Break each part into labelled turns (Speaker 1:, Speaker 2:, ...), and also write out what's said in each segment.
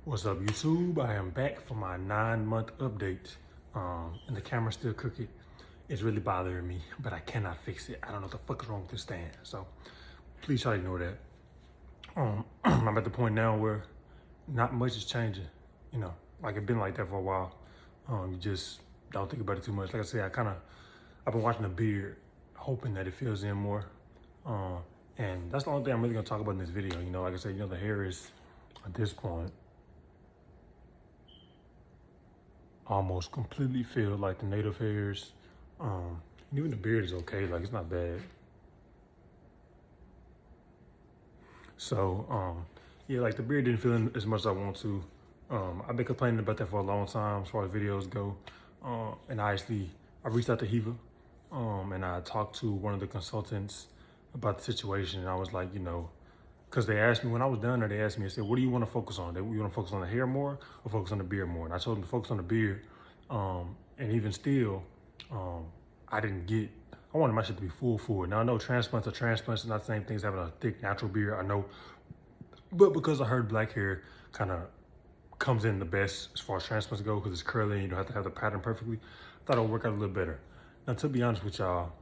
Speaker 1: What's up, YouTube? I am back for my 9-month update. And the camera's still crooked. It's really bothering me, but I cannot fix it. I don't know what the fuck is wrong with this stand. So please try to ignore that. I'm at the point now where not much is changing. You know, like it's been like that for a while. You just don't think about it too much. Like I said, I've been watching the beard, hoping that it fills in more. And that's the only thing I'm really gonna talk about in this video. You know, like I said, the hair is at this point almost completely filled, like the native hairs. Even the beard is okay, like it's not bad. So yeah, like the beard didn't fill in as much as I want to. I've been complaining about that for a long time as far as videos go. And I reached out to Hiva, and I talked to one of the consultants about the situation. And I was like, because they asked me when I was done there, they asked me, I said, what do you want to focus on? You want to focus on the hair more or focus on the beard more? And I told them to focus on the beard. And even still, I wanted my shit to be full. Now I know transplants are transplants, not the same thing as having a thick natural beard, I know. But because I heard black hair kind of comes in the best as far as transplants go, because it's curly and you don't have to have the pattern perfectly, I thought it would work out a little better. Now, to be honest with y'all,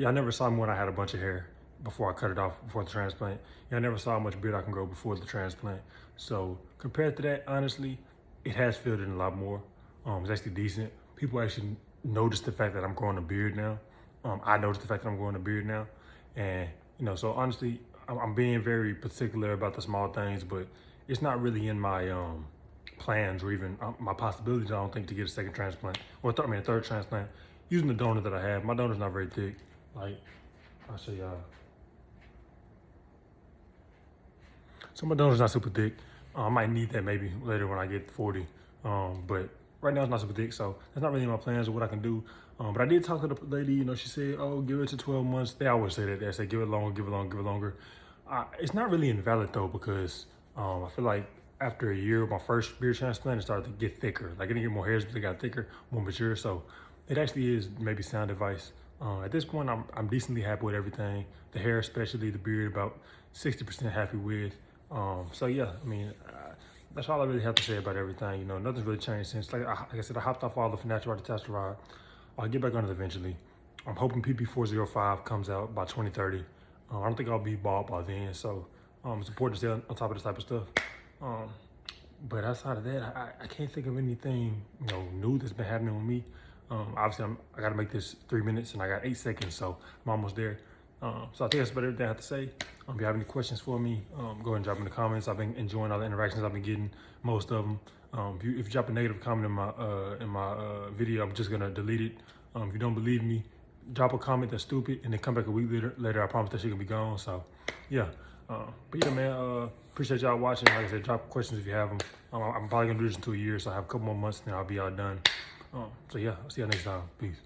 Speaker 1: I never saw me when I had a bunch of hair before I cut it off before the transplant. I never saw how much beard I can grow before the transplant. So compared to that, honestly, it has filled in a lot more. It's actually decent. People actually notice the fact that I'm growing a beard now. I notice the fact that I'm growing a beard now. And, so honestly, I'm being very particular about the small things, but it's not really in my plans or even my possibilities, I don't think, to get a second transplant. Or a third transplant. Using the donor that I have, my donor's not very thick. Like, I'll show y'all. So my donor's not super thick. I might need that maybe later when I get 40. But right now it's not super thick, so that's not really in my plans or what I can do. But I did talk to the lady, she said, oh, give it to 12 months. They always say that. They say, give it longer, give it longer, give it longer. It's not really invalid though, because I feel like after a year of my first beard transplant, it started to get thicker. Like it didn't get more hairs, but they got thicker, more mature. So it actually is maybe sound advice. At this point, I'm decently happy with everything. The hair, especially the beard, about 60% happy with. So yeah, that's all I really have to say about everything. Nothing's really changed since. Like I said, I hopped off all the finasteride to testosterone. I'll get back on it eventually. I'm hoping PP405 comes out by 2030. I don't think I'll be bald by then, so it's important to stay on top of this type of stuff. But outside of that, I can't think of anything new that's been happening with me. Obviously, I got to make this 3 minutes, and I got 8 seconds, so I'm almost there. So I think that's about everything I have to say. If you have any questions for me, go ahead and drop in the comments. I've been enjoying all the interactions I've been getting, most of them. If you drop a negative comment in my video, I'm just gonna delete it. If you don't believe me, drop a comment that's stupid, and then come back a week later. I promise that shit gonna be gone. So yeah, but yeah, man. Appreciate y'all watching. Like I said, drop questions if you have them. I'm probably gonna do this in 2 years, so I have a couple more months, and I'll be all done. So yeah, I'll see y'all next time. Peace.